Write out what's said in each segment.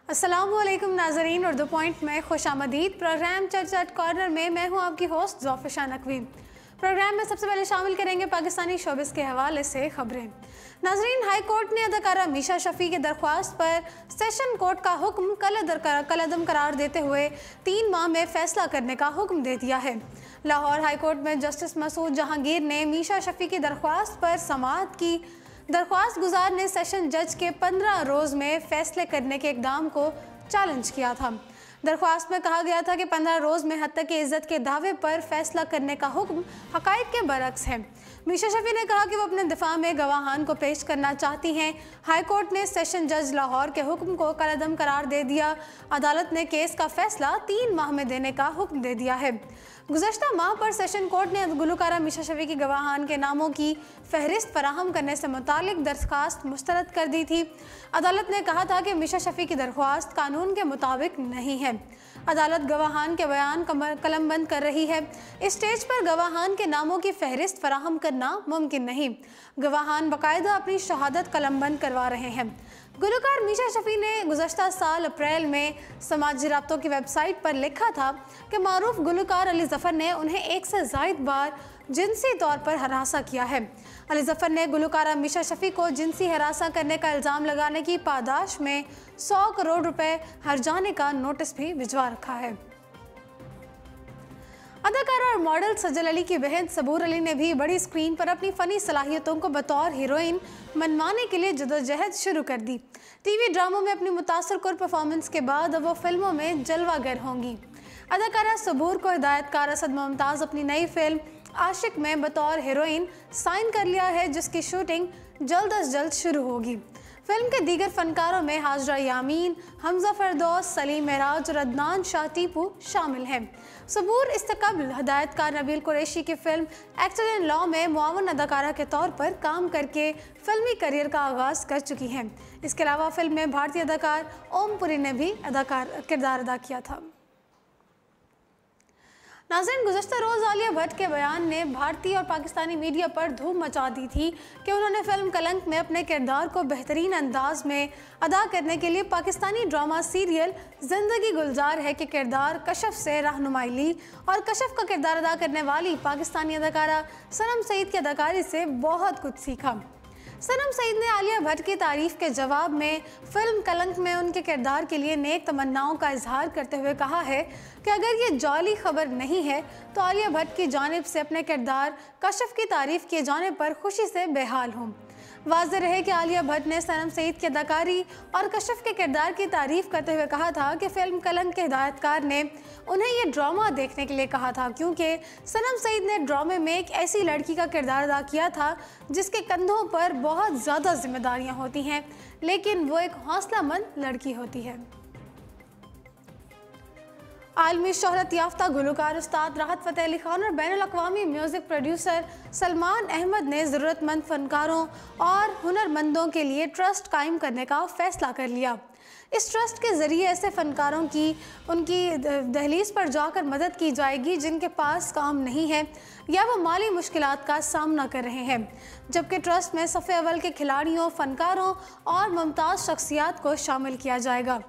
अस्सलामुअलैकुम नाजरीन, उर्दू पॉइंट में खुशामदीद। प्रोग्राम चर्चा कॉर्नर में मैं हूं आपकी होस्ट ज़ोफ़िशा नकवी। प्रोग्राम में सबसे पहले शामिल करेंगे पाकिस्तानी शोबिस के हवाले से खबरें। नाजरीन, हाई कोर्ट ने अदाकारा मीशा शफ़ी की दरख्वास्त पर सेशन कोर्ट का हुक्म कलअदम करार देते हुए 3 माह में फैसला करने का हुक्म दे दिया है। लाहौर हाई कोर्ट में जस्टिस मसूद जहांगीर ने मीशा शफ़ी की दरख्वास्त पर समाअत की। दरख्वास्त गुजार ने सेशन जज के 15 रोज़ में फैसले करने के इक़दाम को चैलेंज किया था। दरख्वास्त में कहा गया था कि 15 रोज़ में हत्या की इज्जत के दावे पर फैसला करने का हुक्म हक़ाइक़ के बरक्स है। मीशा शफ़ी ने कहा कि वो अपने दिफा में गवाहान को पेश करना चाहती हैं। हाई कोर्ट ने सेशन जज लाहौर के हुक्म को कलअदम करार दे दिया। अदालत ने केस का फैसला 3 माह में देने का हुक्म दे दिया है। गुज़श्ता माह पर सेशन कोर्ट ने गुलकारा मीशा शफ़ी की गवाहान के नामों की फहरिस्त फराहम करने से मुतालिक दरख्वास्त मुस्तरद कर दी थी। अदालत ने कहा था कि मीशा शफ़ी की दरख्वास्त कानून के मुताबिक नहीं है। अदालत गवाहान के बयान कलमबंद कर रही है। इस स्टेज पर गवाहान के नामों की फहरिस्त फराहम करना मुमकिन नहीं। गवाहान बाकायदा अपनी शहादत कलमबंद करवा रहे हैं। गुलकार मीशा शफ़ी ने गुज़श्ता साल अप्रैल में समाजी राब्तों की वेबसाइट पर लिखा था कि मारूफ गुलकार अली ज़फ़र ने उन्हें 1 से ज़ायद बार जिनसी तौर पर हरासा किया है। अली ज़फ़र ने गुलकारा मीशा शफ़ी को जिनसी हरासा करने का इल्ज़ाम लगाने की पादाश में 100 करोड़ रुपए हर्जाने का नोटिस भी भिजवा रखा है। अदाकारा और मॉडल सजल अली की बहन सबूर अली ने भी बड़ी स्क्रीन पर अपनी फ़नी सलाहियतों को बतौर हीरोइन मनवाने के लिए जदोजहद शुरू कर दी। टीवी ड्रामों में अपनी मुतासरकुन परफॉर्मेंस के बाद अब वो फिल्मों में जलवागर होंगी। अदाकारा सबूर को हिदायतकार असद मुमताज़ अपनी नई फिल्म आशिक में बतौर हीरोइन साइन कर लिया है, जिसकी शूटिंग जल्द अज जल्द शुरू होगी। फिल्म के दीगर फनकारों में हाजरा यामीन, हमजा फरदौस, सलीम मेराज और अदनान शाह टीपू शामिल हैं। सबूर इससे कबल हिदायतकार नबील कुरैशी की फिल्म एक्टर इन लॉ में मुआवन अदाकारा के तौर पर काम करके फिल्मी करियर का आगाज़ कर चुकी हैं। इसके अलावा फिल्म में भारतीय अदाकार ओम पुरी ने भी किरदार अदा किया था। नाज़रीन, गुज़श्ता रोज़ आलिया भट्ट के बयान ने भारतीय और पाकिस्तानी मीडिया पर धूम मचा दी थी कि उन्होंने फिल्म कलंक में अपने किरदार को बेहतरीन अंदाज में अदा करने के लिए पाकिस्तानी ड्रामा सीरियल ज़िंदगी गुलजार है के किरदार कशफ से रहनुमाई ली और कशफ का किरदार अदा करने वाली पाकिस्तानी अदाकारा सनम सईद की अदाकारी से बहुत कुछ सीखा। सनम सईद ने आलिया भट्ट की तारीफ़ के जवाब में फिल्म कलंक में उनके किरदार के लिए नेक तमन्नाओं का इजहार करते हुए कहा है कि अगर ये जाली खबर नहीं है तो आलिया भट्ट की जानिब से अपने किरदार कशफ की तारीफ़ किए जाने पर खुशी से बेहाल हूँ। वाज़ेह रहे कि आलिया भट्ट ने सनम सईद की अदाकारी और कशफ के किरदार की तारीफ़ करते हुए कहा था कि फ़िल्म कलंक के हिदायतकार ने उन्हें ये ड्रामा देखने के लिए कहा था, क्योंकि सनम सईद ने ड्रामे में एक ऐसी लड़की का किरदार अदा किया था जिसके कंधों पर बहुत ज़्यादा जिम्मेदारियाँ होती हैं, लेकिन वो एक हौसलामंद लड़की होती है। आलमी शोहरत याफ्ता गुलकार उस्ताद राहत फ़तेह अली खान और बैनुल अक़वामी म्यूज़िक प्रोड्यूसर सलमान अहमद ने ज़रूरतमंद फ़नकारों और हुनरमंदों के लिए ट्रस्ट कायम करने का फ़ैसला कर लिया। इस ट्रस्ट के ज़रिए ऐसे फ़नकारों की उनकी दहलीज़ पर जाकर मदद की जाएगी जिनके पास काम नहीं है या वो माली मुश्किलात का सामना कर रहे हैं, जबकि ट्रस्ट में सफ़े अव्वल के खिलाड़ियों, फ़नकारों और मुमताज़ शख्सियात को शामिल किया जाएगा।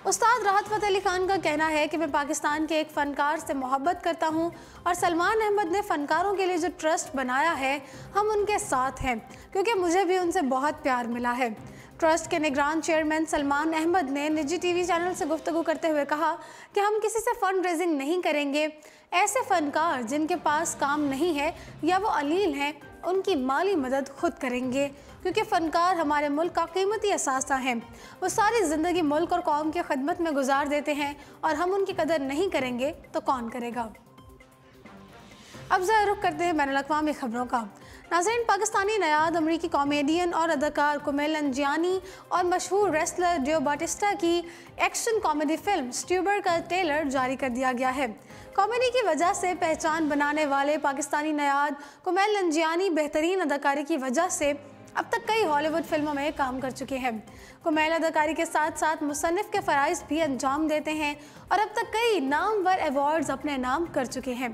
उस्ताद राहत फ़तेह अली खान का कहना है कि मैं पाकिस्तान के एक फ़नकार से मोहब्बत करता हूं और सलमान अहमद ने फ़नकारों के लिए जो ट्रस्ट बनाया है हम उनके साथ हैं, क्योंकि मुझे भी उनसे बहुत प्यार मिला है। ट्रस्ट के निगरान चेयरमैन सलमान अहमद ने निजी टीवी चैनल से गुफ्तगू करते हुए कहा कि हम किसी से फ़ंड रेजिंग नहीं करेंगे। ऐसे फ़नकार जिनके पास काम नहीं है या वो अलील हैं, उनकी माली मदद खुद करेंगे, क्योंकि फ़नकार हमारे मुल्क का कीमती असासा हैं। वो सारी ज़िंदगी मुल्क और कौम की खिदमत में गुजार देते हैं और हम उनकी कदर नहीं करेंगे तो कौन करेगा। अब ज़रा रुख करते हैं बैनुल अक़वामी ख़बरों का। नाज़रीन, पाकिस्तानी नयाद अमरीकी कॉमेडियन और अदाकार कुमेल नंजियानी और मशहूर रेसलर डियो बाटिस्टा की एक्शन कॉमेडी फिल्म स्ट्यूबर का ट्रेलर जारी कर दिया गया है। कॉमेडी की वजह से पहचान बनाने वाले पाकिस्तानी नयाद कुमेल नंजियानी बेहतरीन अदाकारी की वजह से अब तक कई हॉलीवुड फिल्मों में काम कर चुके हैं। कुमेल अदाकारी के साथ साथ मुसन्निफ के फ़राइज़ भी अंजाम देते हैं और अब तक कई नामवर अवार्ड्स अपने नाम कर चुके हैं।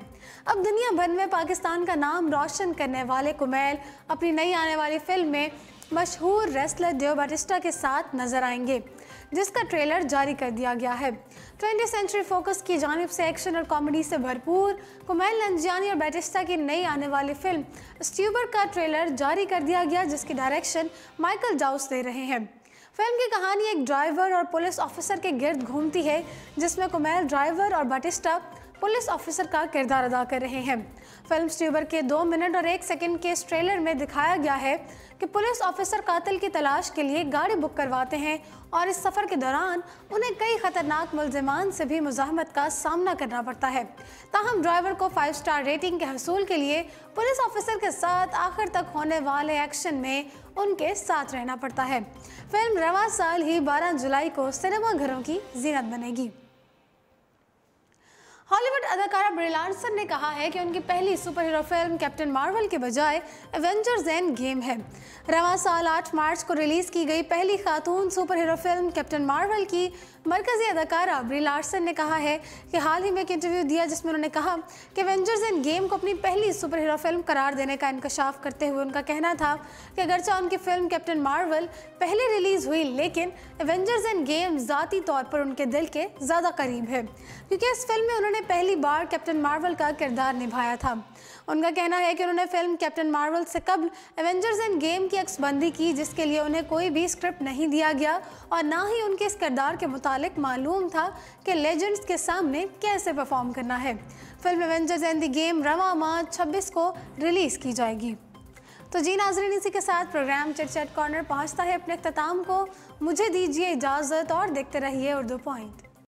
अब दुनिया भर में पाकिस्तान का नाम रोशन करने वाले कुमेल अपनी नई आने वाली फिल्म में मशहूर रेसलर डियो बाटिस्टा के साथ नजर आएंगे। जिसका ट्रेलर जारी कर दिया गया है। 20th सेंचुरी फोकस की जानिब से एक्शन और कॉमेडी से भरपूर कुमार नंजियानी और बैटिस्टा की नई आने वाली फिल्म स्ट्यूबर का ट्रेलर जारी कर दिया गया, जिसकी डायरेक्शन माइकल जाउस दे रहे हैं। फिल्म की कहानी एक ड्राइवर और पुलिस ऑफिसर के गिर्द घूमती है, जिसमें कुमार ड्राइवर और बैटिस्टा पुलिस ऑफिसर का किरदार अदा कर रहे हैं। फिल्म स्ट्यूबर के 2 मिनट और 1 सेकंड के इस ट्रेलर में दिखाया गया है कि पुलिस ऑफिसर कातिल की तलाश के लिए गाड़ी बुक करवाते हैं और इस सफ़र के दौरान उन्हें कई खतरनाक मुलजिमान से भी मुज़ाहमत का सामना करना पड़ता है। ताहम ड्राइवर को 5 स्टार रेटिंग के हसूल के लिए पुलिस ऑफिसर के साथ आखिर तक होने वाले एक्शन में उनके साथ रहना पड़ता है। फिल्म रवां साल ही 12 जुलाई को सिनेमाघरों की जीनत बनेगी। हॉलीवुड अदाकारा ब्री लार्सन ने कहा है कि उनकी पहली super hero film captain Marvel के बजाय एवेंजर्स एंड गेम है। रवां साल 8 मार्च को रिलीज़ की गई पहली खातून super hero film captain Marvel की मरकजी अदाकारा ब्री लार्सन ने कहा है कि हाल ही में एक इंटरव्यू दिया जिसमें उन्होंने कहा कि एवेंजर्स एंड गेम को अपनी पहली सुपर हीरो फिल्म करार देने का इंकशाफ करते हुए उनका कहना था कि अगरचे उनकी फिल्म कैप्टन मार्वल पहले रिलीज़ हुई, लेकिन एवेंजर्स एंड गेम ज़ाती तौर पर उनके दिल के ज़्यादा करीब है, क्योंकि इस फिल्म में उन्होंने पहली बार कैप्टन मार्वल का किरदार निभाया था। उनका कहना है कि उन्होंने फिल्म कैप्टन मार्वल से कबल एवेंजर्स एंड गेम की अक्सबंदी की, जिसके लिए उन्हें कोई भी स्क्रिप्ट नहीं दिया गया और ना ही उनके इस किरदार के मुतालिक मालूम था कि लेजेंड्स के सामने कैसे परफॉर्म करना है। Film Avengers end the game रवां मार्च 26 को रिलीज़ की जाएगी। तो जी नाज़रीन, इसी के साथ प्रोग्राम चिट चैट कॉर्नर पहुँचता है अपने अख्ताम को। मुझे दीजिए इजाज़त और देखते रहिए उर्दू पॉइंट।